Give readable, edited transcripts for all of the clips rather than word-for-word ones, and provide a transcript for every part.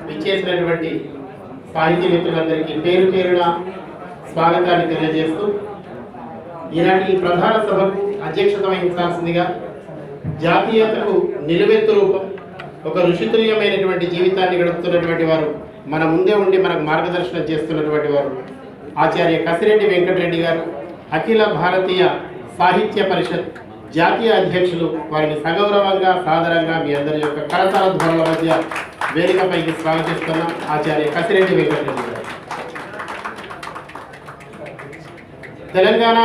విచ్చేసినటువంటి సాహితీ మిత్రులందరికీ పేరు పేరున స్వాగతాన్ని తెలియజేస్తూ ఈనాటి ప్రధాన సభకు అధ్యక్షత వహించాల్సిందిగా జాతీయతకు నిలువెత్తు రూపం ఒక ఋషితుల్యమైనటువంటి జీవితాన్ని గడుపుతున్నటువంటి వారు మన ముందే ఉండి మనకు మార్గదర్శనం చేస్తున్నటువంటి వారు ఆచార్య కసిరెడ్డి వెంకటరెడ్డి గారు, అఖిల భారతీయ సాహిత్య పరిషత్ జాతీయ అధ్యక్షులు. వారిని సగౌరవంగా సాదరంగా మీ అందరి యొక్క కరతాళ ధ్వనుల మధ్య వేదికపైకి స్వాగతిస్తున్నాం. ఆచార్య కసిరెడ్డి వెంకటరెడ్డి గారు. తెలంగాణ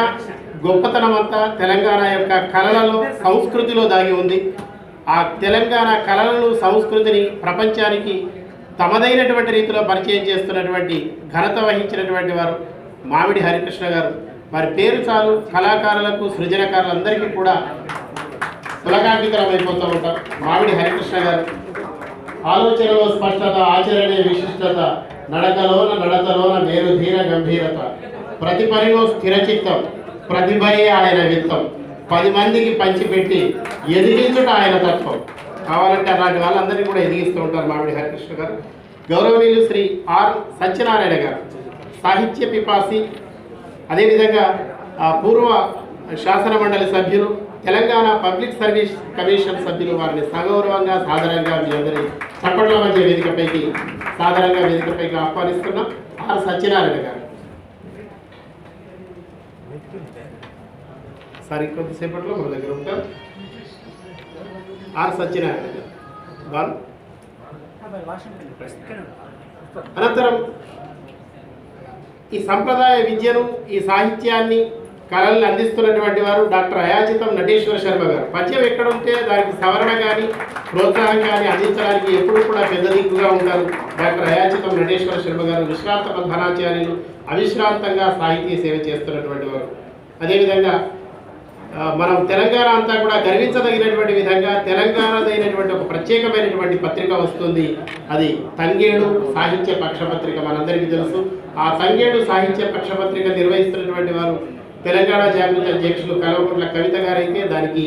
గొప్పతనం అంతా తెలంగాణ యొక్క కళలలో, సంస్కృతిలో దాగి ఉంది. ఆ తెలంగాణ కళలను, సంస్కృతిని ప్రపంచానికి తమదైనటువంటి రీతిలో పరిచయం చేస్తున్నటువంటి ఘనత వహించినటువంటి వారు మామిడి హరికృష్ణ గారు. వారి పేరు చాలు కళాకారులకు, సృజనకారులందరికీ కూడా పులకాంకితమైపోతూ ఉంటారు. మామిడి హరికృష్ణ గారు ఆలోచనలో స్పష్టత, ఆచరణే విశిష్టత, నడతలోన మేరు ధీర గంభీరత, ప్రతి పనిలో స్థిరచిత్తం, ప్రతిభయే ఆయన విత్తం, 10 మందికి పంచిపెట్టి ఎదిగించుట ఆయన తత్వం. కావాలంటే అలాంటి వాళ్ళందరినీ కూడా ఎదిగిస్తూ ఉంటారు మామిడి హరికృష్ణ గారు. గౌరవనీయులు శ్రీ ఆర్ సత్యనారాయణ గారు, సాహిత్య పిపాసి, అదేవిధంగా పూర్వ శాసన మండలి సభ్యులు, తెలంగాణ పబ్లిక్ సర్వీస్ కమిషన్ సభ్యులు. వారిని సగౌరవంగా సాదరంగా మీ అందరి చప్పట్ల మధ్య వేదికపైకి సాదరంగా వేదికపైకి ఆహ్వానిస్తున్నాం. ఆర్ సత్యనారాయణ గారు సార్ కొద్దిసేపట్లో మన దగ్గర ఉంటారు. ఆర్ సత్యనారాయణ గారు వాళ్ళు. అనంతరం ఈ సంప్రదాయ విద్యను, ఈ సాహిత్యాన్ని, కళల్ని అందిస్తున్నటువంటి వారు డాక్టర్ అయాచితం నటేశ్వర శర్మ గారు. పద్యం ఎక్కడ ఉంటే దానికి సవరణ కానీ, ప్రోత్సాహం కానీ అందించడానికి ఎప్పుడు కూడా పెద్ద దిక్కుగా ఉంటారు డాక్టర్ అయాచితం నటేశ్వర శర్మ గారు. విశ్రాంత ప్రధానాచార్యులు, అవిశ్రాంతంగా సాహితీ సేవ చేస్తున్నటువంటి వారు. అదేవిధంగా మనం తెలంగాణ అంతా కూడా గర్వించదగినటువంటి విధంగా తెలంగాణదైనటువంటి ఒక ప్రత్యేకమైనటువంటి పత్రిక వస్తుంది. అది తంగేడు సాహిత్య పక్షపత్రిక, మనందరికీ తెలుసు. ఆ తంగేడు సాహిత్య పక్షపత్రిక నిర్వహిస్తున్నటువంటి వారు తెలంగాణ జాగృతి అధ్యక్షులు కల్వకుంట్ల కవిత గారైతే దానికి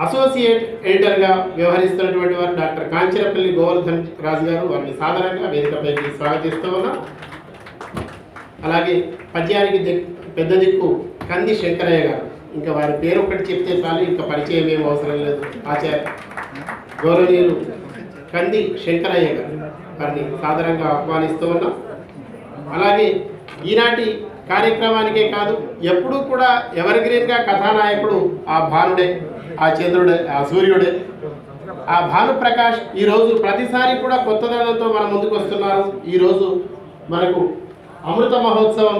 అసోసియేట్ ఎడిటర్గా వ్యవహరిస్తున్నటువంటి వారు డాక్టర్ కాంచరపల్లి గోవర్ధన్ రాజు గారు. వారిని సాధారణంగా వేదికపైకి స్వాగతిస్తూ ఉన్నాం. అలాగే పద్యానికి పెద్ద దిక్కు కంది శంకరయ్య గారు. ఇంకా వారి పేరు ఒకటి చెప్తే చాలు, ఇంకా పరిచయం ఏం అవసరం లేదు. ఆచార్య గౌరవనీయులు కంది శంకరయ్య గారు, వారిని సాధారణంగా ఆహ్వానిస్తూ ఉన్నాం. అలాగే ఈనాటి కార్యక్రమానికే కాదు, ఎప్పుడూ కూడా ఎవర్ గ్రీన్గా కథానాయకుడు ఆ భానుడే, ఆ చంద్రుడే, ఆ సూర్యుడే, ఆ భానుప్రకాష్. ఈరోజు ప్రతిసారి కూడా కొత్తదనంతో మన ముందుకు వస్తున్నారు. ఈరోజు మనకు అమృత మహోత్సవం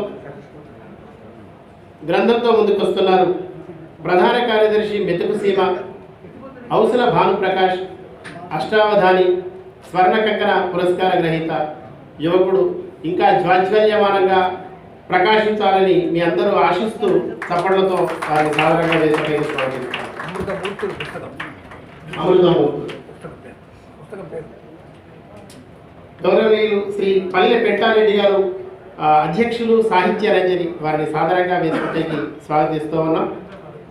గ్రంథంతో ముందుకు వస్తున్నారు. ప్రధాన కార్యదర్శి మెతుకు సీమ, ఔసుల భానుప్రకాష్, అష్టావధాని, స్వర్ణ కంకణ పురస్కార గ్రహీత యువకుడు, ఇంకా జ్వాజ్వల్యమానంగా ప్రకాశించాలని మీ అందరూ ఆశిస్తూ చప్పట్లతో వారిని సాధారణంగా వేసుకోవాలి. గౌరవనీయులు శ్రీ పల్లె పెంటారెడ్డి గారు, అధ్యక్షులు సాహిత్య రంజని. వారిని సాధారణంగా వేదికపైకి స్వాగతిస్తూ ఉన్నాం.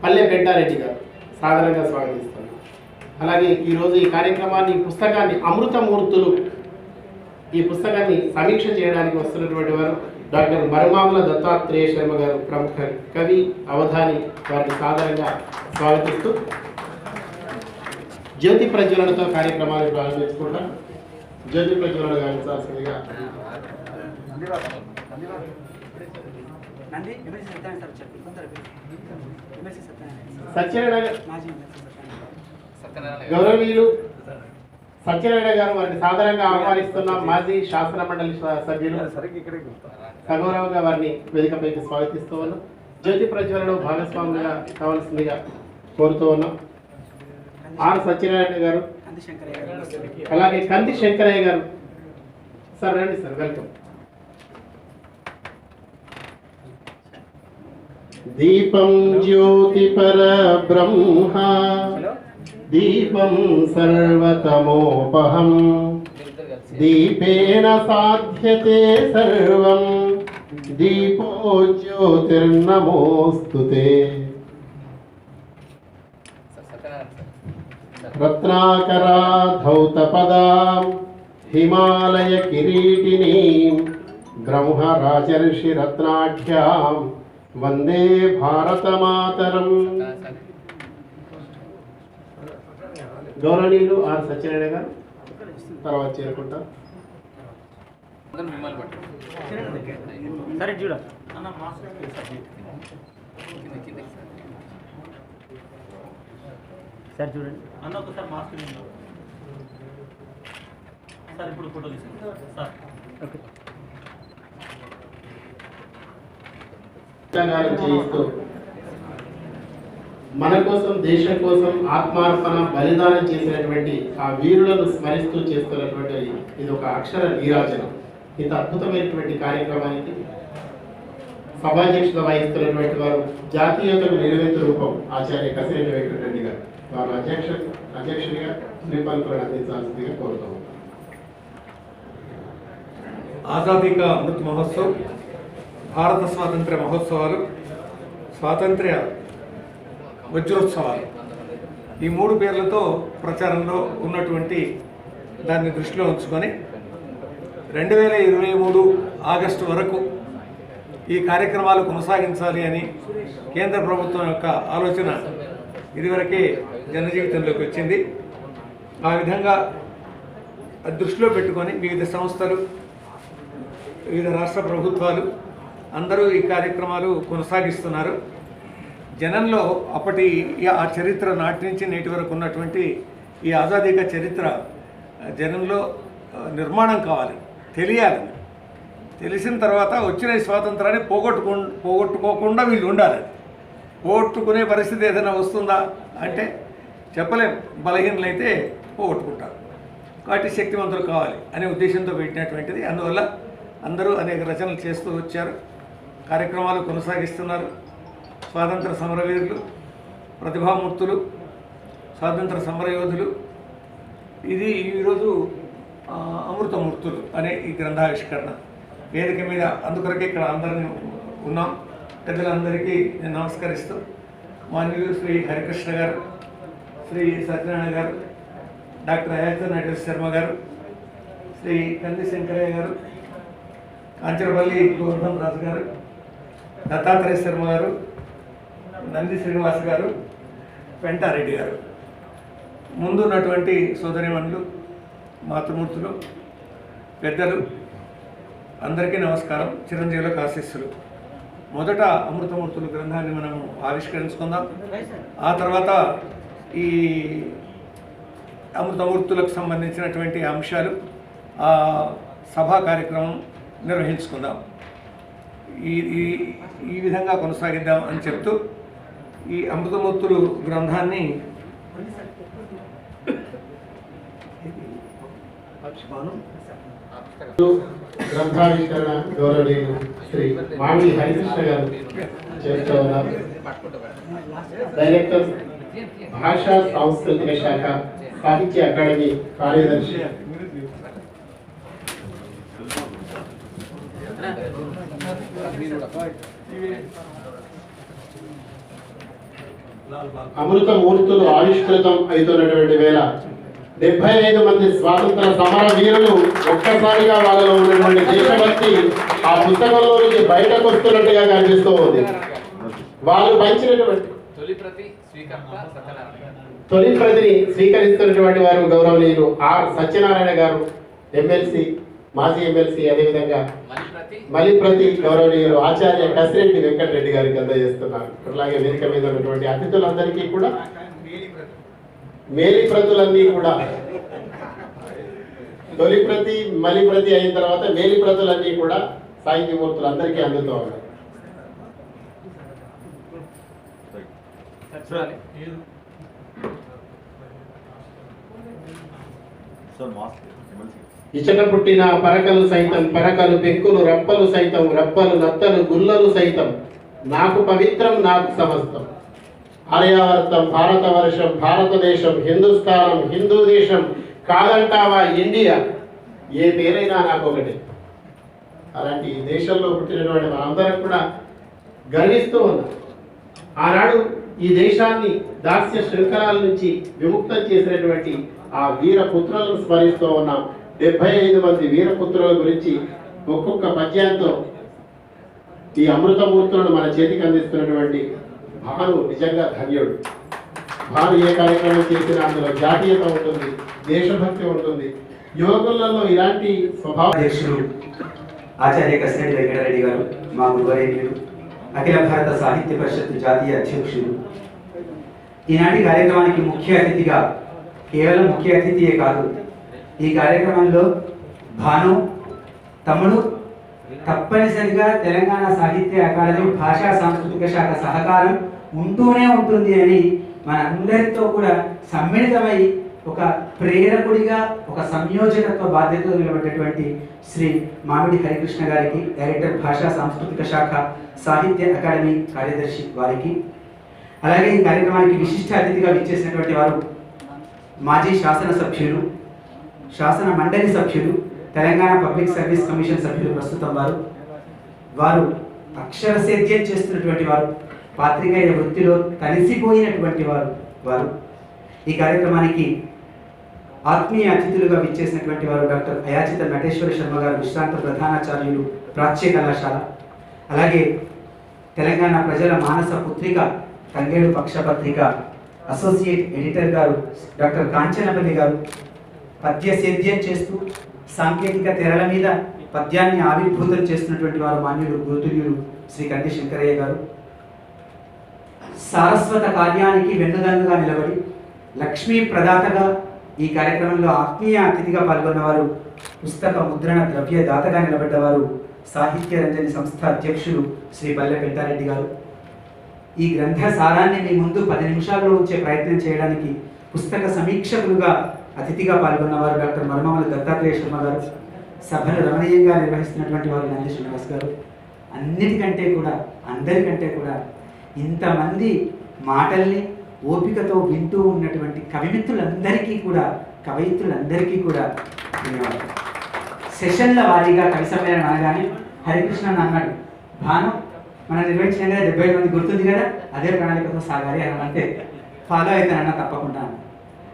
పల్లె పెంటారెడ్డి గారు సాధారణంగా స్వాగతిస్తున్నాం. అలాగే ఈరోజు ఈ కార్యక్రమాన్ని, పుస్తకాన్ని అమృతమూర్తులు, ఈ పుస్తకాన్ని సమీక్ష చేయడానికి వస్తున్నటువంటి వారు డాక్టర్ మరుమాముల దత్తాత్రేయ శర్మ గారు, ప్రముఖ కవి, అవధాని. వారిని సాధారణంగా స్వాగతిస్తూ జ్యోతి ప్రజ్వలనతో కార్యక్రమాన్ని ప్రారంభించుకుంటాం. జ్యోతి ప్రజ్వలన గావించాల్సిందిగా గౌరవనీయులు సత్యనారాయణ గారు, వారిని సాధారణంగా ఆహ్వానిస్తున్నాం. మాజీ శాసన మండలి సభ్యులు, సగౌరవంగా వారిని వేదికపైకి స్వాగతిస్తూ ఉన్నాం. జ్యోతి ప్రజ్వలలో భాగస్వాములుగా కావాల్సిందిగా కోరుతూ ఉన్నాం. ఆర్ సత్యనారాయణ గారు, అలాగే కంది శంకరయ్య గారు. సార్ రండి సార్, వెల్కమ్. దీపం జ్యోతి పరబ్రహ్మ, దీపం సర్వతమోపహం, దీపేన సాధ్యతే సర్వం, దీపో జ్యోతిర్నమోస్తుతే. రత్నాకరా ధౌతపదాం హిమాలయ కిరీటిని బ్రహ్మరాజర్షి రత్నాఢ్యాం వందే భారతమాతరం. గౌరవనీయులు ఆర్ సత్యనారాయణ గారు తర్వాత చేరుకుంటారు. సరే చూడ సార్ చూడండి అన్న ఒకసారి మాస్క్ సార్ ఇప్పుడు ఫోటో తీసుకోండి సార్. ఓకే చేయిస్తూ మన కోసం దేశం కోసం ఆత్మార్పణ బలిదానం చేసినటువంటి ఆ వీరులను స్మరిస్తూ చేస్తున్నటువంటి ఇది ఒక అక్షర నీరాజనం. ఇంత అద్భుతమైనటువంటి కార్యక్రమానికి సభాధ్యక్షత వహిస్తున్నటువంటి వారు జాతీయతకు నిలువెత్తు రూపం ఆచార్య కసిరెడ్డి వెంకటరెడ్డి గారు వారు అధ్యక్షుడిగా శ్రీపాల్పులను అందించాల్సిందిగా కోరుతాము. ఆజాదీ కా అమృత్ మహోత్సవ్, భారత స్వాతంత్ర్య మహోత్సవాలు, స్వాతంత్ర్య వజ్రోత్సవాలు ఈ మూడు పేర్లతో ప్రచారంలో ఉన్నటువంటి దాన్ని దృష్టిలో ఉంచుకొని 2023 ఆగస్టు వరకు ఈ కార్యక్రమాలు కొనసాగించాలి అని కేంద్ర ప్రభుత్వం యొక్క ఆలోచన ఇదివరకే జనజీవితంలోకి వచ్చింది. ఆ విధంగా దృష్టిలో పెట్టుకొని వివిధ సంస్థలు, వివిధ రాష్ట్ర ప్రభుత్వాలు అందరూ ఈ కార్యక్రమాలు కొనసాగిస్తున్నారు. జనంలో అప్పటి ఆ చరిత్ర నాటి నుంచి నేటి వరకు ఉన్నటువంటి ఈ ఆజాదీగా చరిత్ర జనంలో నిర్మాణం కావాలి, తెలియాలి. తెలిసిన తర్వాత వచ్చిన ఈ స్వాతంత్రాన్ని పోగొట్టుకోకుండా వీళ్ళు ఉండాలి. పోగొట్టుకునే పరిస్థితి ఏదైనా వస్తుందా అంటే చెప్పలేం. బలహీనలైతే పోగొట్టుకుంటారు. కాబట్టి శక్తివంతులు కావాలి అనే ఉద్దేశంతో పెట్టినటువంటిది. అందువల్ల అందరూ అనేక రచనలు చేస్తూ వచ్చారు, కార్యక్రమాలు కొనసాగిస్తున్నారు. స్వాతంత్ర సమరవీరులు, ప్రతిభామూర్తులు, స్వాతంత్ర సమరయోధులు, ఇది ఈరోజు అమృతమూర్తులు అనే ఈ గ్రంథావిష్కరణ వేదిక మీద. అందుకొరకే ఇక్కడ అందరినీ ఉన్నాం. పెద్దలందరికీ నేను నమస్కరిస్తూ మాన్యులు శ్రీ హరికృష్ణ గారు, శ్రీ సత్యనారాయణ గారు, డాక్టర్ అయాచర్ నటేష్ శర్మ గారు, శ్రీ కంది శంకరయ్య గారు, కాంచరపల్లి గోవర్ధన్ రాజు గారు, దత్తాత్రేయ శర్మ గారు, నంది శ్రీనివాస్ గారు, పెంటారెడ్డి గారు, ముందున్నటువంటి సోదరిమణులు, మాతృమూర్తులు, పెద్దలు అందరికీ నమస్కారం. చిరంజీవులకు ఆశీస్సులు. మొదట అమృతమూర్తులు గ్రంథాన్ని మనం ఆవిష్కరించుకుందాం. ఆ తర్వాత ఈ అమృతమూర్తులకు సంబంధించినటువంటి అంశాలు ఆ సభా కార్యక్రమం నిర్వహించుకుందాం. ఈ విధంగా కొనసాగిద్దాం అని చెప్తూ ఈ అమృతమూర్తులు గ్రంథాన్ని గ్రంథావిష్కరణ గౌరవనీయులు శ్రీ మామిడి హరికృష్ణ గారు చేస్తూ ఉన్నారు. డైరెక్టర్ భాషా సాంస్కృతిక శాఖ సాహిత్య అకాడమీ కార్యదర్శి అమృతమూర్తులు ఆవిష్కృతం అవుతున్నటువంటి వేళ 75 మంది స్వాతంత్ర సమర వీరులు ఒక్కసారిగా వాళ్ళలో ఉన్నటువంటి దేశభక్తి ఆ పుస్తకంలో నుంచి బయటకు వస్తున్నట్టుగా కనిపిస్తూ ఉంది. వాళ్ళు పంచినటువంటి తొలి ప్రతిని స్వీకరిస్తున్నటువంటి వారు గౌరవనీయులు ఆర్ సత్యనారాయణ గారు, ఎమ్మెల్సీ, మాజీ ఎమ్మెల్సీ, అదేవిధంగా మలి ప్రతి గౌరవనీయులు ఆచార్య కసిరెడ్డి వెంకటరెడ్డి గారికి అందజేస్తున్నారు. అలాగే వేదిక మీద ఉన్నటువంటి అతిథులందరికీ కూడా, మేలి ప్రతులన్నీ కూడా తొలి ప్రతి మలి ప్రతి అయిన తర్వాత మేలి ప్రతులన్నీ కూడా సాహిత్యమూర్తులు అందరికీ అందుతూ ఉన్నాయి. ఇచట పుట్టిన పరకలు సైతం, పరకలు పెంకులు, రప్పలు సైతం, రప్పలు నత్తలు, గుల్లలు సైతం, నాకు పవిత్రం నాకు సమస్తం. ఆర్యావర్తం, భారతవర్షం, భారతదేశం, హిందుస్థానం, హిందూ దేశం, కాదంటావా ఇండియా, ఏ పేరైనా నాకు ఒకటే. అలాంటి దేశంలో పుట్టినటువంటి మనందరం కూడా గర్విస్తూ ఉన్నాం. ఆనాడు ఈ దేశాన్ని దాస్య శృంఖలాల నుంచి విముక్తం చేసినటువంటి ఆ వీర పుత్రులను స్మరిస్తూ ఉన్నాం. 75 మంది వీరపుత్రుల గురించి ఒక్కొక్క పద్యంతో ఈ అమృతమూర్తులను మన చేతికి అందిస్తున్నటువంటి భాను నిజంగా ధన్యుడు. భాను ఏ కార్యక్రమం చేసినా అందులో జాతీయత ఉంటుంది, దేశభక్తి ఉంటుంది. యువకులలో ఇలాంటి స్వభావం. అధ్యక్షులు ఆచార్య కసిరెడ్డి వెంకటరెడ్డి గారు, మా గురువరేణ్యులు, అఖిల భారత సాహిత్య పరిషత్ జాతీయ అధ్యక్షులు. ఈనాటి కార్యక్రమానికి ముఖ్య అతిథిగా, కేవలం ముఖ్య అతిథియే కాదు, ఈ కార్యక్రమంలో భాను తమ్ముడు తప్పనిసరిగా తెలంగాణ సాహిత్య అకాడమీ భాషా సాంస్కృతిక శాఖ సహకారం ఉంటూనే ఉంటుంది అని మనందరితో కూడా సమ్మిళితమై ఒక ప్రేరకుడిగా, ఒక సంయోజకత్వ బాధ్యతలు నిలబడేటువంటి శ్రీ మామిడి హరికృష్ణ గారికి, డైరెక్టర్ భాషా సాంస్కృతిక శాఖ సాహిత్య అకాడమీ కార్యదర్శి వారికి, అలాగే ఈ కార్యక్రమానికి విశిష్ట అతిథిగా విచ్చేసినటువంటి వారు మాజీ శాసనసభ్యులు, శాసన మండలి సభ్యులు, తెలంగాణ పబ్లిక్ సర్వీస్ కమిషన్ సభ్యులు, ప్రస్తుతం వారు అక్షర సేద్యం చేస్తున్నటువంటి వారు, పాత్రికేయ వృత్తిలో కలిసిపోయినటువంటి వారు ఈ కార్యక్రమానికి ఆత్మీయ అతిథులుగా విచ్చేసినటువంటి వారు డాక్టర్ అయాచిత నటేశ్వర శర్మ గారు, విశ్రాంత ప్రధానాచార్యులు, ప్రాచ్య కళాశాల, అలాగే తెలంగాణ ప్రజల మానస పుత్రిక, తంగేడు పక్షపత్రిక అసోసియేట్ ఎడిటర్ గారు డాక్టర్ కాంచనపల్లి గారు, పద్య సేద్యం చేస్తూ సాంకేతిక తెరల మీద పద్యాన్ని ఆవిర్భూతం చేస్తున్నటువంటి వారు మాన్యులు గురుతుల్యులు శ్రీ కంటి శంకరయ్య గారు, సారస్వత కార్యానికి వెన్నుదన్నుగా నిలబడి లక్ష్మీ ప్రదాతగా ఈ కార్యక్రమంలో ఆత్మీయ అతిథిగా పాల్గొన్నవారు, పుస్తక ముద్రణ ద్రవ్య దాతగా నిలబడ్డవారు సాహిత్య రంజని సంస్థ అధ్యక్షులు శ్రీ పల్లె పెంటారెడ్డి గారు. ఈ గ్రంథ సారాన్ని మీ ముందు 10 నిమిషాల్లో ఉంచే ప్రయత్నం చేయడానికి పుస్తక సమీక్షకులుగా అతిథిగా పాల్గొన్నవారు డాక్టర్ మర్మమల దత్తాత్రేయ శర్మ గారు, సభను రమణీయంగా నిర్వహిస్తున్నటువంటి వారు నంది శ్రీనివాస్ గారు. అన్నిటికంటే కూడా, అందరికంటే కూడా ఇంతమంది మాటల్ని ఓపికతో వింటూ ఉన్నటువంటి కవిమిత్రులందరికీ కూడా, కవయిత్రులందరికీ కూడా ధన్యవాదాలు. సెషన్ల వారీగా కవి సమ్మేళనం అనగానే హరికృష్ణ అన్నాడు, భాను మనం నిర్వహించిన 75 మంది గుర్తుంది కదా, అదే ప్రణాళికతో సాగాలి అని అంటే ఫాలో అవుతానన్నా తప్పకుండా.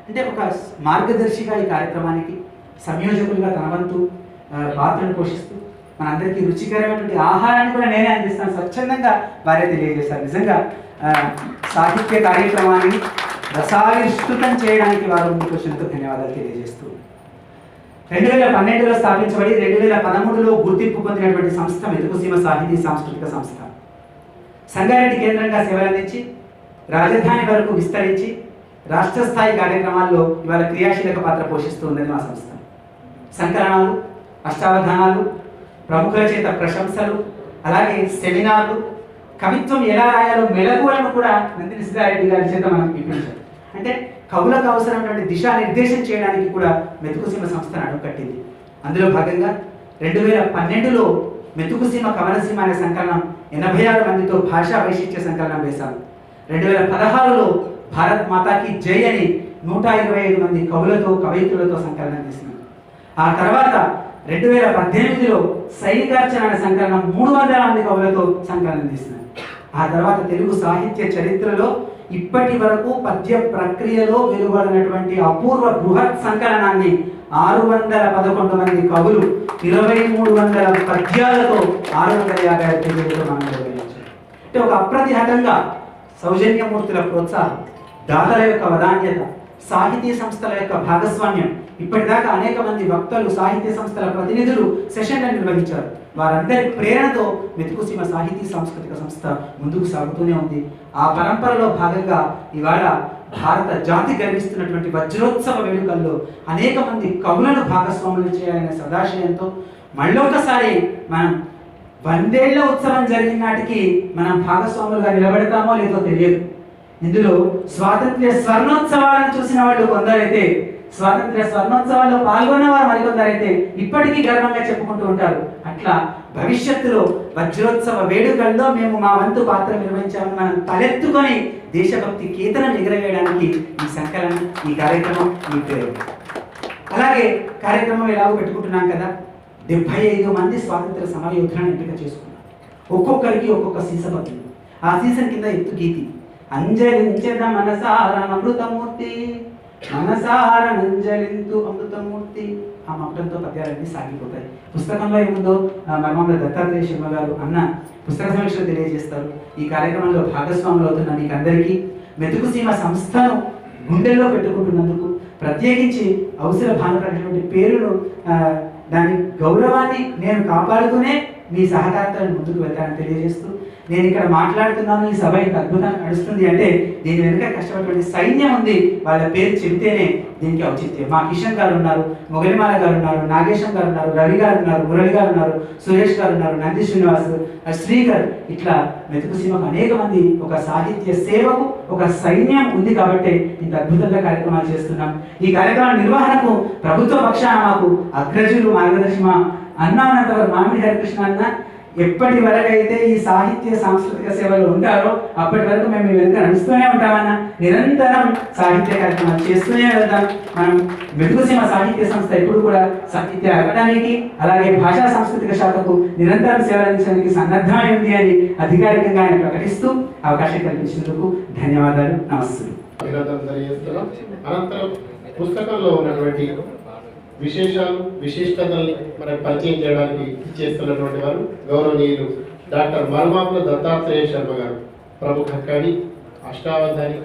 అంటే ఒక మార్గదర్శిగా ఈ కార్యక్రమానికి సంయోజకులుగా తన వంతు పాత్రను పోషిస్తూ మనందరికీ రుచికరమైనటువంటి ఆహారాన్ని కూడా నేనే అందిస్తాను స్వచ్ఛందంగా వారే తెలియజేశారు. నిజంగా సాహిత్య కార్యక్రమాన్ని రసావిష్కృతం చేయడానికి వారు ముందుకు వచ్చినందుకు ధన్యవాదాలు తెలియజేస్తూ, 2012లో స్థాపించబడి 2013లో గుర్తింపు పొందినటువంటి సంస్థ మెతుకుసీమ సాహితీ సాంస్కృతిక సంస్థ. సంగారెడ్డి కేంద్రంగా సేవలందించి రాజధాని వరకు విస్తరించి రాష్ట్ర స్థాయి కార్యక్రమాల్లో ఇవాళ క్రియాశీలక పాత్ర పోషిస్తూ ఉన్నది మా సంస్థ. సంకలనాలు, అష్టావధానాలు, ప్రముఖుల చేత ప్రశంసలు, అలాగే సెమినార్లు, కవిత్వం ఎలా రాయాలో మెలకువలను కూడా నందిని సిద్ధారెడ్డి గారి చేత మనం ఇప్పించారు. అంటే కవులకు అవసరమైనటువంటి దిశానిర్దేశం చేయడానికి కూడా మెతుకుసీమ సంస్థను అడుగుకట్టింది. అందులో భాగంగా 2012లో మెతుకుసీమ కవనసీమ అనే సంకలనం 86 మందితో భాషా వైశిష్ట్య సంకలనం వేశాము. 2016లో భారత్ మాతాకి జై అని 125 మంది కవులతో, కవయిత్రులతో సంకలనం చేసినాం. ఆ తర్వాత 2018లో సైనికార్చన అనే సంకలనం 300 మంది కవులతో సంకలనం చేసినాం. ఆ తర్వాత తెలుగు సాహిత్య చరిత్రలో ఇప్పటి వరకు పద్య ప్రక్రియలో వెలువడినటువంటి అపూర్వ బృహత్ సంకలనాన్ని 611 మంది కవులు 2300 పద్యాలతో 650 పేజీలతో మనం నిర్వహించాం. అంటే ఒక అప్రతిహతంగా సౌజన్యమూర్తుల ప్రోత్సాహం, దాతల యొక్క వదాన్యత, సాహితీ సంస్థల యొక్క భాగస్వామ్యం, ఇప్పటిదాకా అనేక మంది వక్తలు, సాహిత్య సంస్థల ప్రతినిధులు సెషన్లను నిర్వహించారు. వారందరి ప్రేరణతో మెతుకుసీమ సాహితీ సాంస్కృతిక సంస్థ ముందుకు సాగుతూనే ఉంది. ఆ పరంపరలో భాగంగా ఇవాళ భారత జాతి గర్విస్తున్నటువంటి వజ్రోత్సవ వేడుకల్లో అనేక మంది కవులను భాగస్వాములు చేయాలనే సదాశయంతో మళ్ళొకసారి మనం 100 ఏళ్ల ఉత్సవం జరిగిన నాటికి మనం భాగస్వాములుగా నిలబెడతామో లేదో తెలియదు. ఇందులో స్వాతంత్ర్య స్వర్ణోత్సవాలను చూసిన వాళ్ళు కొందరైతే, స్వాతంత్ర్య స్వర్ణోత్సవాల్లో పాల్గొన్న వారు మరికొందరైతే ఇప్పటికీ గర్వంగా చెప్పుకుంటూ ఉంటారు. అట్లా భవిష్యత్తులో వజ్రోత్సవ వేడుకల్లో మేము మా వంతు పాత్ర నిర్వహించామని మనం తలెత్తుకొని దేశభక్తి కేతనం ఎగరవేయడానికి ఈ సంకలనం, ఈ కార్యక్రమం, ఈ పేరు. అలాగే కార్యక్రమం ఎలాగో పెట్టుకుంటున్నాం కదా, 75 మంది స్వాతంత్ర సమరయోధులను ఎంపిక చేసుకున్నాం. ఒక్కొక్కరికి ఒక్కొక్క సీసన్ వచ్చింది. ఆ సీసన్ కింద ఎత్తు గీతి, అంజలించద మనసార అమృతమూర్తి, మనసార నంజలింతు అమృతమూర్తి, ఆ మకుటంతో పద్యాలన్నీ సాగిపోతాయి. పుస్తకంలో ఏముందో మర్మంలో దత్తాత్రేయ శర్మ గారు అన్న పుస్తక సమీక్షలు తెలియజేస్తారు. ఈ కార్యక్రమంలో భాగస్వాములు అవుతున్న మీకు అందరికీ మెతుకుసీమ సంస్థను గుండెల్లో పెట్టుకుంటున్నందుకు ప్రత్యేకించి అవసర భానుప్రకాష్ పేరును దాని గౌరవాన్ని నేను కాపాడుతూనే మీ సహకారంతో ముందుకు వెళ్తానని తెలియజేస్తూ నేను ఇక్కడ మాట్లాడుతున్నాను. ఈ సభ ఇంత అద్భుతంగా నడుస్తుంది అంటే దీని వెనుక కష్టపడిన సైన్యం ఉంది. వాళ్ళ పేరు చెబితేనే దీనికి ఔచిత్యం. మా కిషన్ గారు ఉన్నారు, మొగలిమాల గారు ఉన్నారు, నాగేశం గారు ఉన్నారు, రవి గారు ఉన్నారు, మురళి గారు ఉన్నారు, సురేష్ గారు ఉన్నారు, నంది శ్రీనివాస్, శ్రీకర్, ఇట్లా మెతుకుసీమకు అనేక మంది ఒక సాహిత్య సేవకు ఒక సైన్యం ఉంది కాబట్టి ఇంత అద్భుతంగా కార్యక్రమాలు చేస్తున్నాం. ఈ కార్యక్రమం నిర్వహణకు ప్రభుత్వ పక్షాన మాకు అగ్రజులు మార్గదర్శి మా అన్నంతవరకు మామిడి హరికృష్ణ అన్న ఎప్పటి వరకు అయితే ఈ సాహిత్య సాంస్కృతిక సేవలు ఉంటారో అప్పటి వరకు మేము మీ వెనుక నడుస్తూనే ఉంటామన్న. నిరంతరం సాహిత్య కార్యక్రమాలు చేస్తూనే వెళ్తాం. మనం మెతుకుసీమ సాహిత్య సంస్థ ఎప్పుడు కూడా సాహిత్య అకాడమీకి అలాగే భాషా సాంస్కృతిక శాఖకు నిరంతరం సేవలు అందించడానికి సన్నద్ధమై ఉంది అని అధికారికంగా ఆయన ప్రకటిస్తూ అవకాశం కల్పించినందుకు ధన్యవాదాలు, నమస్సులు. అనంతరం పుస్తకంలో ఉన్నటువంటి విశేషాలు విశిష్టతల్ని మనకు పరిచయం చేయడానికి చేస్తున్నటువంటి వారు గౌరవనీయులు డాక్టర్ మర్మాపుల దత్తాత్రేయ శర్మ గారు, ప్రముఖ కవి, అష్టావధాని.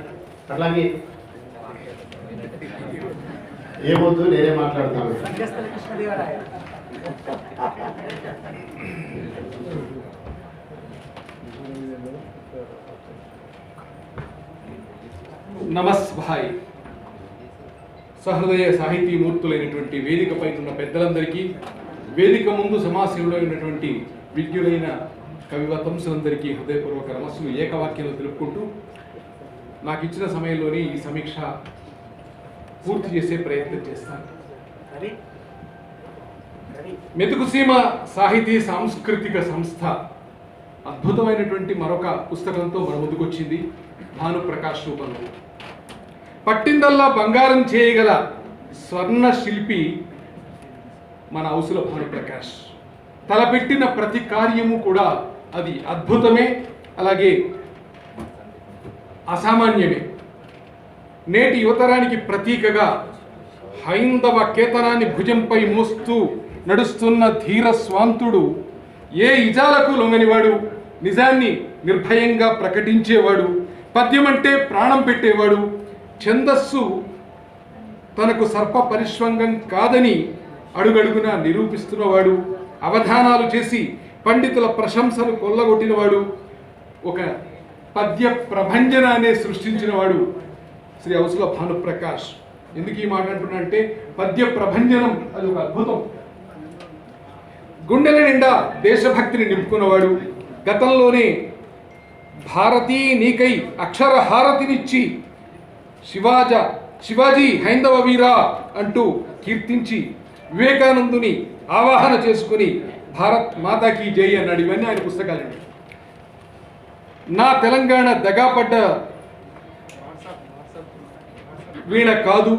అలాగే ఏమొద్దు నేనే మాట్లాడతాను. నమస్భాయ్. సహృదయ సాహితీ మూర్తులైనటువంటి వేదికపై ఉన్న పెద్దలందరికీ, వేదిక ముందు సమాసీనులో ఉన్నటువంటి విజ్ఞులైన కవివతంసులందరికీ హృదయపూర్వక నమస్సులు ఏకవాక్యంలో తెలుపుకుంటూ నాకు ఇచ్చిన సమయంలోనే ఈ సమీక్ష పూర్తి చేసే ప్రయత్నం చేస్తాను. మెతుకుసీమ సాహితీ సాంస్కృతిక సంస్థ అద్భుతమైనటువంటి మరొక పుస్తకంతో మన ముందుకొచ్చింది భానుప్రకాష్ రూపంలో. పట్టిందల్లా బంగారం చేయగల స్వర్ణ శిల్పి మన ఔసుల భానుప్రకాష్. తలపెట్టిన ప్రతి కార్యము కూడా అది అద్భుతమే, అలాగే అసామాన్యమే. నేటి యువతరానికి ప్రతీకగా హైందవ కేతనాన్ని భుజంపై మోస్తూ నడుస్తున్న ధీర స్వాంతుడు, ఏ ఇజాలకు లొంగనివాడు, నిజాన్ని నిర్భయంగా ప్రకటించేవాడు, పద్యమంటే ప్రాణం పెట్టేవాడు, ఛందస్సు తనకు సర్ప పరిష్వంగం కాదని అడుగడుగునా నిరూపిస్తున్నవాడు, అవధానాలు చేసి పండితుల ప్రశంసలు కొల్లగొట్టినవాడు, ఒక పద్య ప్రభంజనాన్ని సృష్టించినవాడు శ్రీ ఔసుల భానుప్రకాష్. ఎందుకు ఈ మాట అంటున్నా అంటే పద్య ప్రభంజనం అది ఒక అద్భుతం. గుండెల నిండా దేశభక్తిని నింపుకున్నవాడు. గతంలోనే భారతీ నీకై అక్షర హారతినిచ్చి శివాజీ హైందవ వీరా అంటూ కీర్తించి వివేకానందుని ఆవాహన చేసుకుని భారత్ మాతాకి జై అన్నాడు. ఇవన్నీ ఆయన పుస్తకాలండి. నా తెలంగాణ దగాపడ్డ వీణ కాదు,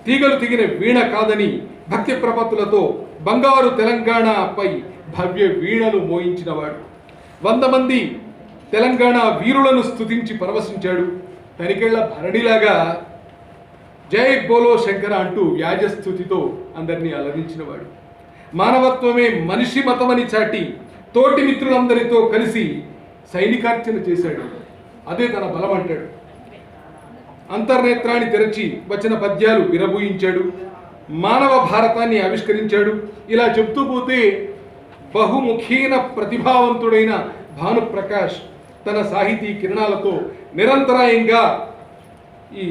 తీగలు తెగిన వీణ కాదని భక్తి ప్రపత్తులతో బంగారు తెలంగాణపై భవ్య వీణను మోయించినవాడు. 100 మంది తెలంగాణ వీరులను స్తుతించి పరవశించాడు. తనికెళ్ల భరణిలాగా జై బోలో శంకర అంటూ వ్యాజస్థుతితో అందరినీ అలరించినవాడు. మానవత్వమే మనిషి మతమని చాటి తోటి మిత్రులందరితో కలిసి సైనికార్చన చేశాడు. అదే తన బలం అంటాడు. అంతర్నేత్రాన్ని తెరచి వచ్చిన పద్యాలు విరబూయించాడు. మానవ భారతాన్ని ఆవిష్కరించాడు. ఇలా చెప్తూ పోతే బహుముఖీన ప్రతిభావంతుడైన భానుప్రకాష్ తన సాహితీ కిరణాలతో నిరంతరాయంగా ఈ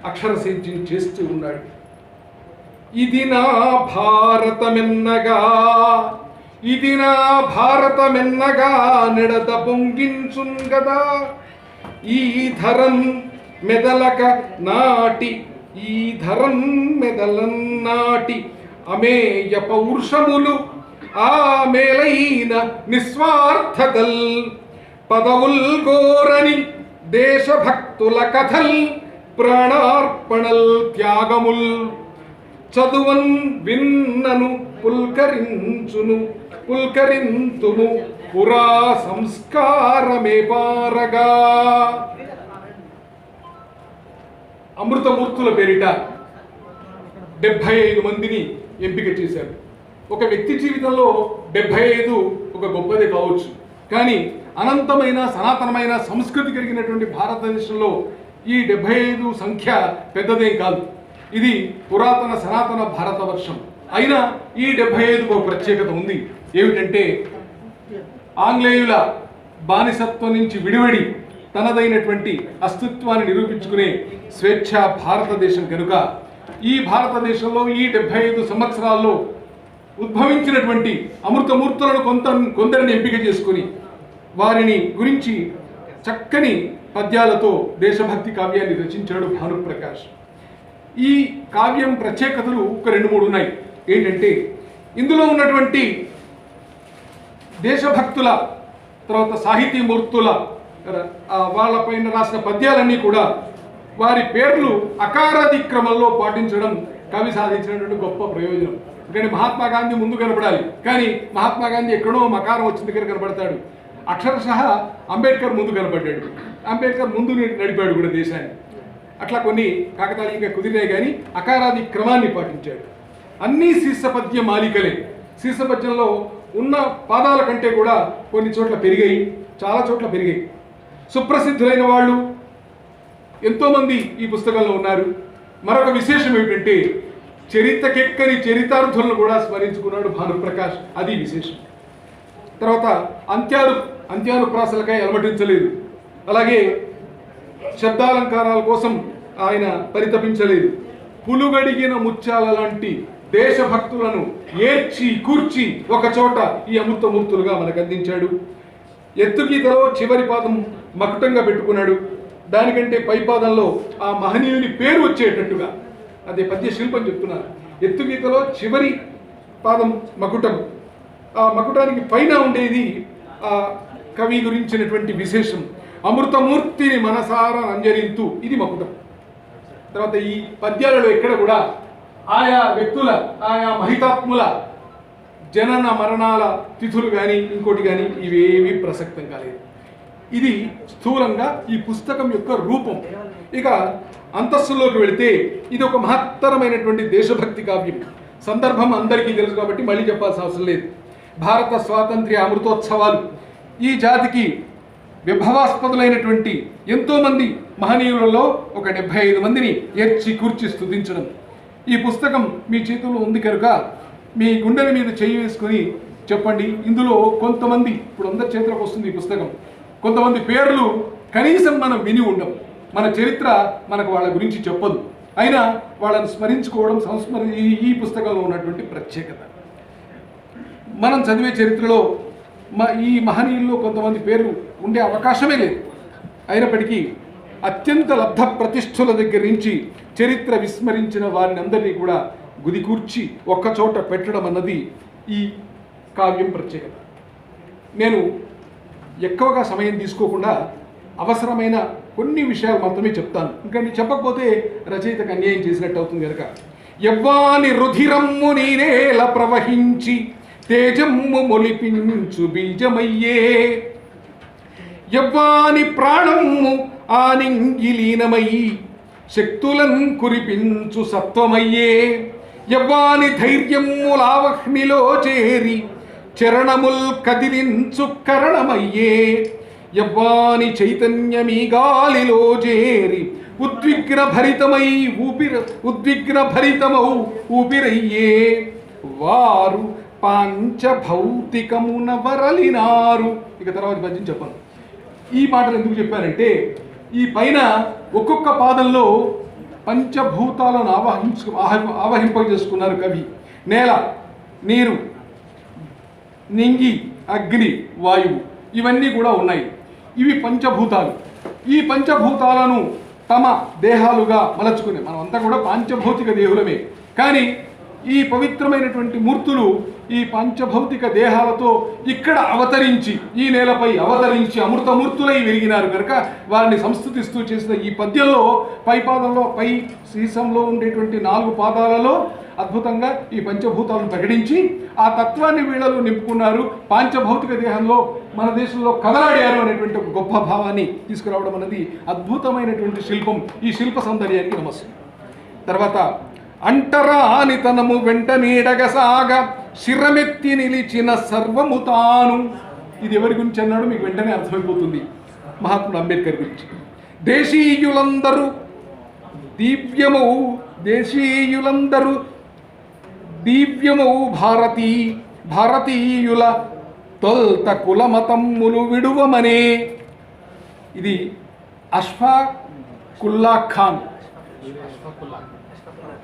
అక్షర సేద్యం చేస్తూ ఉన్నాడు. ఇది నా భారతమెన్నగా, ఇది నా భారతమెన్నగా నెడత పొంగించున్ గదా, ఈ ధరం మెదలక నాటి, ఈ ధరం మెదలన్నాటి అమేయ పౌరుషములు ఆ మేలైన నిస్వార్థతల్, పదవుల్ గోరని దేశభక్తుల కథల్, ప్రాణార్పణల్ త్యాగముల్, చదువన్ విన్నను పుల్కరింతుము పురా సంస్కారమే పారగా. అమృతమూర్తుల పేరిట 75 మందిని ఎంపిక చేశారు. ఒక వ్యక్తి జీవితంలో 75 ఒక గొప్పదే కావచ్చు, కానీ అనంతమైన సనాతనమైన సంస్కృతి కలిగినటువంటి భారతదేశంలో ఈ 75 సంఖ్య పెద్దదేం కాదు. ఇది పురాతన సనాతన భారతవర్షం. అయినా ఈ 75కు ఒక ప్రత్యేకత ఉంది. ఏమిటంటే ఆంగ్లేయుల బానిసత్వం నుంచి విడివడి తనదైనటువంటి అస్తిత్వాన్ని నిరూపించుకునే స్వేచ్ఛా భారతదేశం కనుక ఈ భారతదేశంలో ఈ 75 సంవత్సరాల్లో ఉద్భవించినటువంటి అమృతమూర్తులను కొందరిని ఎంపిక చేసుకుని వారిని గురించి చక్కని పద్యాలతో దేశభక్తి కావ్యాన్ని రచించాడు భానుప్రకాష్. ఈ కావ్యం ప్రత్యేకతలు ఒక 2-3 ఉన్నాయి. ఏంటంటే ఇందులో ఉన్నటువంటి దేశభక్తుల తర్వాత సాహితీమూర్తుల వాళ్ళపైన రాసిన పద్యాలన్నీ కూడా వారి పేర్లు అకారాది క్రమంలో పాటించడం కవి సాధించినటువంటి గొప్ప ప్రయోజనం. ఎందుకంటే మహాత్మా గాంధీ ముందు కనపడాలి, కానీ మహాత్మా గాంధీ ఎక్కడో మకారం వచ్చిన దగ్గర కనపడతాడు. అక్షరశః అంబేద్కర్ ముందు కనపడ్డాడు, అంబేద్కర్ ముందు నడిపాడు కూడా దేశాన్ని. అట్లా కొన్ని కాకతాళీయంగా కుదిరినాయి, కానీ అకారాది క్రమాన్ని పాటించాడు. అన్నీ శీర్షపద్య మాలికలే. శీర్షపద్యంలో ఉన్న పాదాల కంటే కూడా కొన్ని చోట్ల పెరిగాయి, చాలా చోట్ల పెరిగాయి. సుప్రసిద్ధులైన వాళ్ళు ఎంతోమంది ఈ పుస్తకంలో ఉన్నారు. మరొక విశేషం ఏమిటంటే చరిత్రకెక్కని చరితార్థులను కూడా స్మరించుకున్నాడు భానుప్రకాష్, అది విశేషం. తర్వాత అంత్యానుప్రాసలకై అలమటించలేదు, అలాగే శబ్దాలంకారాల కోసం ఆయన పరితపించలేదు. పులుగడిగిన ముత్యాల లాంటి దేశభక్తులను ఏర్చి కూర్చి ఒక చోట ఈ అమృతమూర్తులుగా మనకు అందించాడు. ఎత్తుగీతలో చివరి పాదం మకుటంగా పెట్టుకున్నాడు, దానికంటే పై పాదంలో ఆ మహనీయుని పేరు వచ్చేటట్టుగా, అదే పద్య శిల్పం చెప్తున్నారు. ఎత్తుగీతలో చివరి పాదం మకుటం, ఆ మకుటానికి పైన ఉండేది ఆ కవి గురించినటువంటి విశేషం. అమృతమూర్తిని మనసారా అంజరింతు, ఇది మకుటం. తర్వాత ఈ పద్యాలలో ఎక్కడ కూడా ఆయా వ్యక్తుల ఆయా మహితాత్ముల జనన మరణాల తిథులు కానీ ఇంకోటి కానీ ఇవేమీ ప్రసక్తం కాలేదు. ఇది స్థూలంగా ఈ పుస్తకం యొక్క రూపం. ఇక అంతస్తులోకి వెళితే ఇది ఒక మహత్తరమైనటువంటి దేశభక్తి కావ్యం. సందర్భం అందరికీ తెలుసు కాబట్టి మళ్ళీ చెప్పాల్సిన అవసరం లేదు. భారత స్వాతంత్ర్య అమృతోత్సవాలు ఈ జాతికి విభవాస్పదులైనటువంటి ఎంతోమంది మహనీయులలో ఒక 75 మందిని ఏర్చి కూర్చి స్తుతించడం. ఈ పుస్తకం మీ చేతుల్లో ఉంది కనుక మీ గుండెల మీద చేయి వేసుకొని చెప్పండి. ఇందులో కొంతమంది, ఇప్పుడు అందరి చేతులకు వస్తుంది ఈ పుస్తకం, కొంతమంది పేర్లు కనీసం మనం విని ఉండం, మన చరిత్ర మనకు వాళ్ళ గురించి చెప్పదు. అయినా వాళ్ళని స్మరించుకోవడం ఈ పుస్తకంలో ఉన్నటువంటి ప్రత్యేకత. మనం చదివే చరిత్రలో ఈ మహనీయుల్లో కొంతమంది పేర్లు ఉండే అవకాశమే లేదు. అయినప్పటికీ అత్యంత లబ్ధ ప్రతిష్ఠుల దగ్గర నుంచి చరిత్ర విస్మరించిన వారిని అందరినీ కూడా గుదికూర్చి ఒక్కచోట పెట్టడం అన్నది ఈ కావ్యం ప్రత్యేకత. నేను ఎక్కువగా సమయం తీసుకోకుండా అవసరమైన కొన్ని విషయాలు మాత్రమే చెప్తాను, ఎందుకంటే చెప్పకపోతే రచయితకు అన్యాయం చేసినట్టు అవుతుంది కనుక. యవ్వాని రుధిరమ్ము నీనేల ప్రవహించి తేజమ్ము మొలిపించు బీజమయ్యే, యవ్వాని ప్రాణమ్ము ఆనింగిలీనమయ్యి శక్తులను కురిపించు సత్వమయ్యే, యవ్వాని ధైర్యమ్ములావహ్నిలో చేరి చరణముల్ కదిలించు కరణమయ్యే, యవ్వాని చైతన్యమీ గాలిలో చేరి ఉద్విగ్నభరితమౌ ఊపిరయ్యే, వారు పాంచభౌతికమున వరలినారు. ఇక తర్వాత పద్యం చెప్పను. ఈ మాటలు ఎందుకు చెప్పారంటే ఈ పైన ఒక్కొక్క పాదంలో పంచభూతాలను ఆవహింపజేసుకున్నారు కవి. నేల, నీరు, నింగి, అగ్ని, వాయువు, ఇవన్నీ కూడా ఉన్నాయి. ఇవి పంచభూతాలు. ఈ పంచభూతాలను తమ దేహాలుగా మలచుకునే మనమంతా కూడా పాంచభౌతిక దేహులమే. కానీ ఈ పవిత్రమైనటువంటి మూర్తులు ఈ పంచభౌతిక దేహాలతో ఇక్కడ అవతరించి, ఈ నేలపై అవతరించి అమృతమూర్తులై వెలిగినారు కనుక వారిని సంస్తుతిస్తూ చేసిన ఈ పద్యంలో పై పాదంలో, పై సీసంలో ఉండేటువంటి 4 పాదాలలో అద్భుతంగా ఈ పంచభూతాలను ప్రకటించి ఆ తత్వాన్ని వీళ్ళలో నింపుకున్నారు. పాంచభౌతిక దేహంలో మన దేశంలో కదలాడారు అనేటువంటి ఒక గొప్ప భావాన్ని తీసుకురావడం అనేది అద్భుతమైనటువంటి శిల్పం. ఈ శిల్ప సౌందర్యానికి నమస్కారం. తర్వాత అంటరానితనము వెంట నీడగసాగ శిరమెత్తి నిలిచిన సర్వము తాను. ఇది ఎవరి గురించి అన్నాడు మీకు వెంటనే అర్థమైపోతుంది. మహాత్ముడు అంబేద్కర్ గురించి. దేశీయులందరూ దివ్యమౌ భారతీయుల తొల్త కులమతమ్ములు విడువమనే. ఇది అష్ఫాకుల్లా ఖాన్.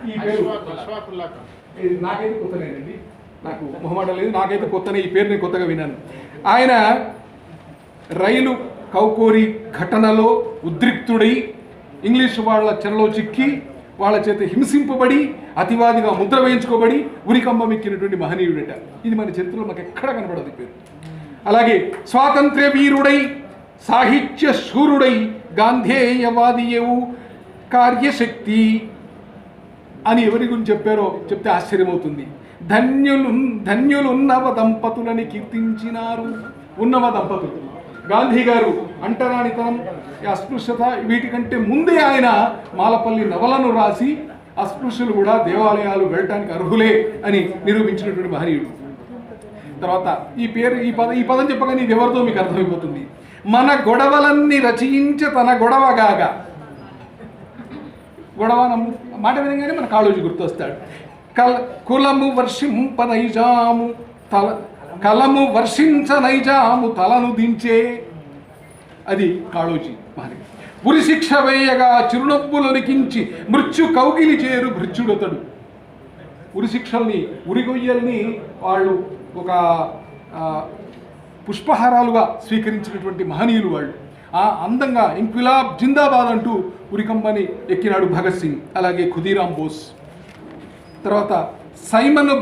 ఈ పేరు ఇది నాకైతే కొత్తనేనండి, నాకు మొహమాట లేదు, నాకైతే కొత్తనే, ఈ పేరు నేను కొత్తగా విన్నాను. ఆయన రైలు కౌకోరి ఘటనలో ఉద్రిక్తుడై ఇంగ్లీష్ వాళ్ళ చెరలో చిక్కి వాళ్ళ చేత హింసింపబడి అతివాదిగా ముద్ర వేయించుకోబడి ఉరికంబం ఎక్కినటువంటి మహనీయుడట. ఇది మన చరిత్రలో మాకు ఎక్కడ కనబడదు పేరు. అలాగే స్వాతంత్ర్య వీరుడై సాహిత్య శూరుడై గాంధేయవాదియవు కార్యశక్తి అని ఎవరి గురించి చెప్పారో చెప్తే ఆశ్చర్యమవుతుంది. ధన్యులున్నవ దంపతులని కీర్తించినారు. ఉన్నవ దంపతులు గాంధీ గారు అంటరానితనం, అస్పృశ్యత వీటికంటే ముందే ఆయన మాలపల్లి నవలను రాసి అస్పృశ్యులు కూడా దేవాలయాలు వెళ్ళటానికి అర్హులే అని నిరూపించినటువంటి మహనీయుడు. తర్వాత ఈ పదం చెప్పగానే ఇది ఎవరితో మీకు అర్థమైపోతుంది. మన గొడవలన్నీ రచయించే తన గొడవగాగా. గొడవ మాట వినగానే మన కాళోజీ గుర్తొస్తాడు. కులము వర్షింపనైజాము కలము వర్షించనైజాము తలను దించే. అది కాళోజీ మహనీయుడు. ఉరి శిక్ష వేయగా చిరునవ్వులొలికించి మృత్యు కౌగిలి చేరు భృత్యుడతడు. ఉరి శిక్షల్ని ఉరిగొయ్యల్ని వాళ్ళు ఒక పుష్పహారాలుగా స్వీకరించినటువంటి మహనీయులు వాళ్ళు. ఆ అందంగా ఇంక్విలాబ్ జిందాబాద్ అంటూ ఉరికంబని ఎక్కినాడు భగత్ సింగ్. అలాగే ఖుదీరాం బోస్. తర్వాత సైమన్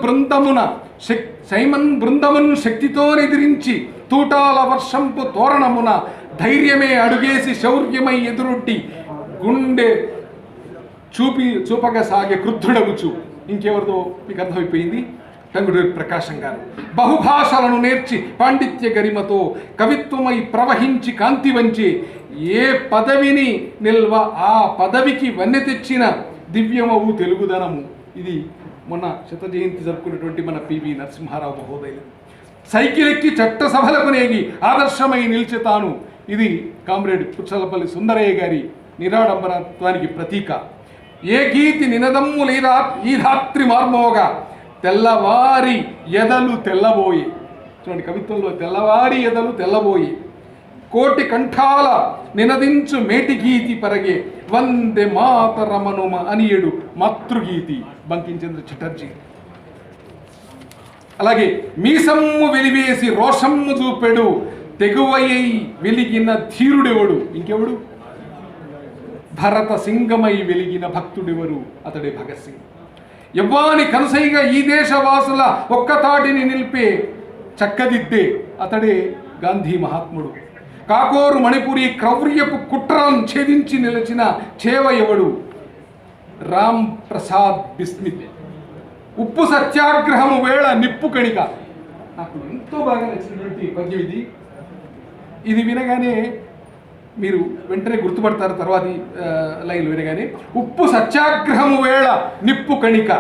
బృందమును శక్తితో ఎదిరించి తూటాల వర్షంపు తోరణమున ధైర్యమే అడుగేసి శౌర్యమై ఎదురొట్టి గుండె చూపగా సాగే క్రుద్ధుడగుచు. ఇంకెవరితో మీకు అర్థమైపోయింది. టంగుటూరి ప్రకాశం గారు. బహుభాషలను నేర్చి పాండిత్య గరిమతో కవిత్వమై ప్రవహించి కాంతి వంచి ఏ పదవిని నిల్వ ఆ పదవికి వన్నె తెచ్చిన దివ్యమవు తెలుగుదనము. ఇది మొన్న శత జయంతి జరుపుకున్నటువంటి మన పివి నరసింహారావు మహోదయులు. సైకిల్ ఎక్కి చట్టసభలకు నేగి ఆదర్శమై నిలిచెతాను. ఇది కామ్రేడ్ పుచ్చలపల్లి సుందరయ్య గారి నిరాడంబరత్వానికి ప్రతీక. ఏ గీతి నినదమ్ము ఈ రాత్రి మార్మోగా తెల్లవారి ఎదలు తెల్లబోయి. చూడండి కవిత్వంలో తెల్లవారి ఎదలు తెల్లబోయి. కోటి కంఠాల నినదించు మేటి గీతి పరగే వందే మాతరమనుమ అనియడు మాతృగీతి బంకించంద్ర చటర్జీ. అలాగే మీసమ్ము వెలివేసి రోషమ్ము చూపెడు తెగువయ్యి వెలిగిన ధీరుడెవడు. ఇంకెవడు? భరత సింగమై వెలిగిన భక్తుడెవరు? అతడే భగత్ సింగ్. యవ్వాని కనసైగా ఈ దేశవాసుల ఒక్కతాటిని నిలిపే చక్కదిద్దే అతడే గాంధీ మహాత్ముడు. కాకోరు మణిపురి క్రౌర్యపు కుట్రలను ఛేదించి నిలిచిన చేవ ఎవడు? రామ్ ప్రసాద్ బిస్మిల్. ఉప్పు సత్యాగ్రహము వేళ నిప్పు కణిక. నాకు ఎంతో బాగా నచ్చినటువంటి పద్యం ఇది. ఇది వినగానే మీరు వెంటనే గుర్తుపడతారు. తర్వాతి లైన్లు వినగానే ఉప్పు సత్యాగ్రహము వేళ నిప్పు కణిక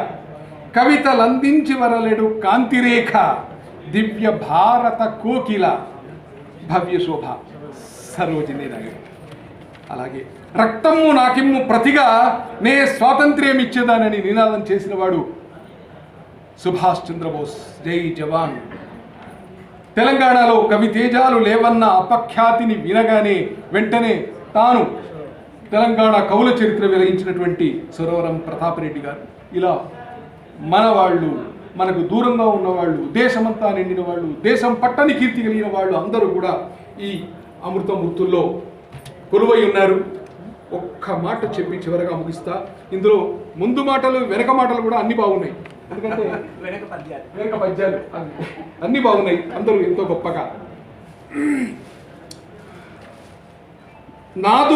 కవితలందించి వరలేడు కాంతిరేఖ దివ్య భారత కోకిల భవ్య శోభ సరోజినీ నాయుడు. అలాగే రక్తము నాకిమ్ము ప్రతిగా నే స్వాతంత్ర్యం ఇచ్చేదానని నినాదం చేసిన వాడు సుభాష్ చంద్రబోస్. జై జవాన్. తెలంగాణలో కవి తేజాలు లేవన్న అపఖ్యాతిని వినగానే వెంటనే తాను తెలంగాణ కవుల చరిత్ర వెలిగించినటువంటి సురవరం ప్రతాపరెడ్డి గారు. ఇలా మన వాళ్ళు, మనకు దూరంగా ఉన్నవాళ్ళు, దేశమంతా నిండిన వాళ్ళు, దేశం పట్టని కీర్తి కలిగిన వాళ్ళు అందరూ కూడా ఈ అమృతమూర్తుల్లో కొలువై ఉన్నారు. ఒక్క మాట చెప్పి చివరగా ముగిస్తా. ఇందులో ముందు మాటలు వెనక మాటలు కూడా అన్ని బాగున్నాయి. ఎందుకంటే వెనక పద్యాలు అన్ని బాగున్నాయి. అందరూ ఎంతో గొప్పగా నాదు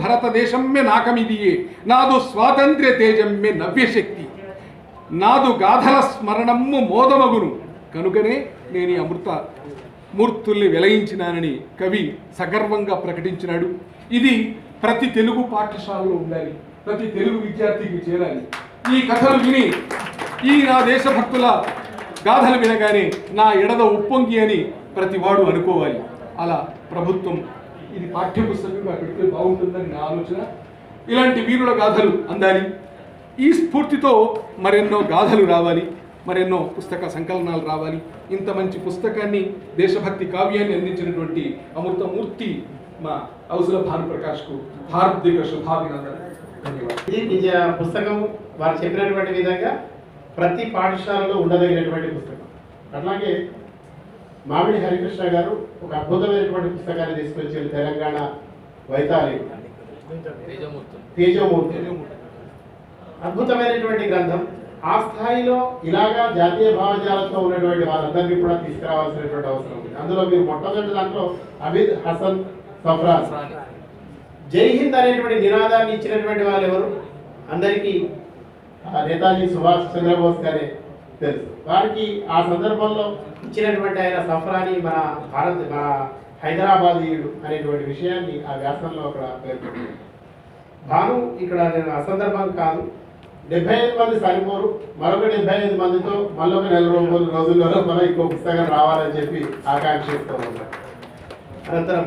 భరతదేశమ్మే నాకమిదియే నాదు స్వాతంత్ర్య తేజమ్మే నవ్యశక్తి నాదు గాథల స్మరణమ్ము మోదమగును కనుకనే నేను ఈ అమృత మూర్తుల్ని వెలయించినానని కవి సగర్వంగా ప్రకటించినాడు. ఇది ప్రతి తెలుగు పాఠశాలలో ఉండాలి, ప్రతి తెలుగు విద్యార్థికి చేరాలి. ఈ కథలు విని ఈ నా దేశభక్తుల గాథలు వినగానే నా ఎడద ఉప్పొంగి అని ప్రతి వాడు అనుకోవాలి. అలా ప్రభుత్వం ఇది పాఠ్యపుస్తకంగా పెడితే బాగుంటుందని నా ఆలోచన. ఇలాంటి వీరుల గాథలు అందాలి. ఈ స్ఫూర్తితో మరెన్నో గాథలు రావాలి, మరెన్నో పుస్తక సంకలనాలు రావాలి. ఇంత మంచి పుస్తకాన్ని, దేశభక్తి కావ్యాన్ని అందించినటువంటి అమృతమూర్తి మా ఔసుల భానుప్రకాష్కు హార్దిక శుభాభినందన. ధన్యవాదాలు. ఈ పుస్తకం వారు చెప్పినటువంటి విధంగా ప్రతి పాఠశాలలో ఉండదగినటువంటి పుస్తకం. అట్లాగే మామిడి హరికృష్ణ గారు ఒక అద్భుతమైనటువంటి పుస్తకాన్ని తీసుకొచ్చారు. తెలంగాణ వైతాళి తేజమూర్తి అద్భుతమైనటువంటి గ్రంథం. ఆ స్థాయిలో ఇలాగా జాతీయ భావజాలంతో ఉన్నటువంటి వాళ్ళందరినీ కూడా తీసుకురావాల్సినటువంటి అవసరం ఉంది. అందులో మీరు మొట్టమొదటి దాంట్లో అబీద్ హసన్ సఫ్రాన్ జై హింద్ అనేటువంటి నినాదాన్ని ఇచ్చినటువంటి వాళ్ళు ఎవరు? అందరికీ నేతాజీ సుభాష్ చంద్రబోస్ గారే తెలుసు. వారికి ఆ సందర్భంలో ఇచ్చినటువంటి ఆయన సఫ్రాని మన హైదరాబాదీయుడు అనేటువంటి విషయాన్ని ఆ వ్యాసంలో అక్కడ పేర్కొంటారు. భాను ఇక్కడ నేను అసందర్భం కాదు, 75 మంది సరిపోరు, మరొక 75 మందితో మళ్ళొక 4 రోజుల్లో మన ఇంకో పుస్తకం రావాలని చెప్పి ఆకాంక్షిస్తూ ఉంటారు. అనంతరం